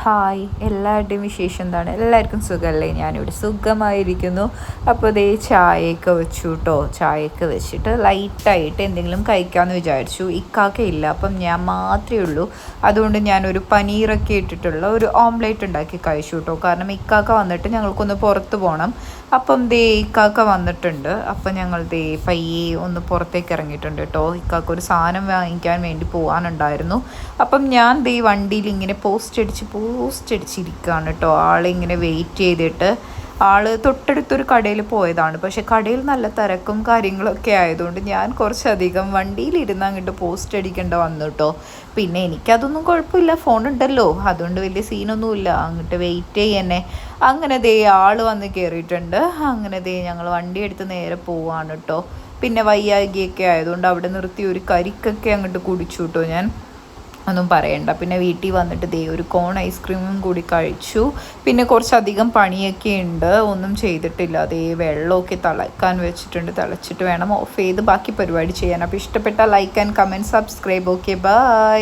Hi, എല്ലാവരുടെയും വിശേഷം എന്താണ്? എല്ലാവർക്കും സുഖമല്ലേ? ഞാനിവിടെ സുഖമായിരിക്കുന്നു. അപ്പോൾ ഇതേ ചായയൊക്കെ വെച്ചു കേട്ടോ. ചായയൊക്കെ വെച്ചിട്ട് ലൈറ്റായിട്ട് എന്തെങ്കിലും കഴിക്കാമെന്ന് വിചാരിച്ചു. ഇക്കാക്കയില്ല, അപ്പം ഞാൻ മാത്രമേ ഉള്ളൂ. അതുകൊണ്ട് ഞാനൊരു പനീറൊക്കെ ഇട്ടിട്ടുള്ള ഒരു ഓംലേറ്റ് ഉണ്ടാക്കി കഴിച്ചു കേട്ടോ. കാരണം ഇക്കാക്ക വന്നിട്ട് ഞങ്ങൾക്കൊന്ന് പുറത്ത് പോകണം. അപ്പം ദേ ഇക്കാക്ക വന്നിട്ടുണ്ട്. അപ്പം ഞങ്ങൾ ദേ പയ്യെ ഒന്ന് പുറത്തേക്ക് ഇറങ്ങിയിട്ടുണ്ട് കേട്ടോ. ഇക്കാക്ക ഒരു സാധനം വാങ്ങിക്കാൻ വേണ്ടി പോകാനുണ്ടായിരുന്നു. അപ്പം ഞാൻ ദേ വണ്ടിയിൽ ഇങ്ങനെ പോസ്റ്റ് അടിച്ചിരിക്കുകയാണ് കേട്ടോ. ആളിങ്ങനെ വെയിറ്റ് ചെയ്തിട്ട് തൊട്ടടുത്തൊരു കടയിൽ പോയതാണ്. പക്ഷെ കടയിൽ നല്ല തിരക്കും കാര്യങ്ങളൊക്കെ ആയതുകൊണ്ട് ഞാൻ കുറച്ചധികം വണ്ടിയിലിരുന്ന് അങ്ങോട്ട് പോസ്റ്റ് അടിക്കേണ്ട വന്നു കേട്ടോ. പിന്നെ എനിക്കതൊന്നും കുഴപ്പമില്ല, ഫോണുണ്ടല്ലോ, അതുകൊണ്ട് വലിയ സീനൊന്നുമില്ല. അങ്ങോട്ട് വെയിറ്റ് ചെയ്യന്നെ. അങ്ങനെ ദേ ആൾ വന്ന് കയറിയിട്ടുണ്ട്. അങ്ങനെ ദേ ഞങ്ങൾ വണ്ടി എടുത്ത് നേരെ പോവാണ് കേട്ടോ. പിന്നെ വയ്യാകിയൊക്കെ ആയതുകൊണ്ട് അവിടെ നിർത്തി ഒരു കരിക്കൊക്കെ അങ്ങോട്ട് കുടിച്ചു കേട്ടോ. ഞാൻ ഒന്നും പറയണ്ട. പിന്നെ വീട്ടിൽ വന്നിട്ട് ദേ ഒരു കോൺ ഐസ്ക്രീമും കൂടി കഴിച്ചു. പിന്നെ കുറച്ചധികം പണിയൊക്കെ ഉണ്ട്, ഒന്നും ചെയ്തിട്ടില്ല. അതേ വെള്ളമൊക്കെ തിളക്കാൻ വെച്ചിട്ടുണ്ട്, തിളച്ചിട്ട് വേണം ഓഫ് ചെയ്ത് ബാക്കി പരിപാടി ചെയ്യാൻ. അപ്പോൾ ഇഷ്ടപ്പെട്ടാൽ like and comment, subscribe. Okay, by.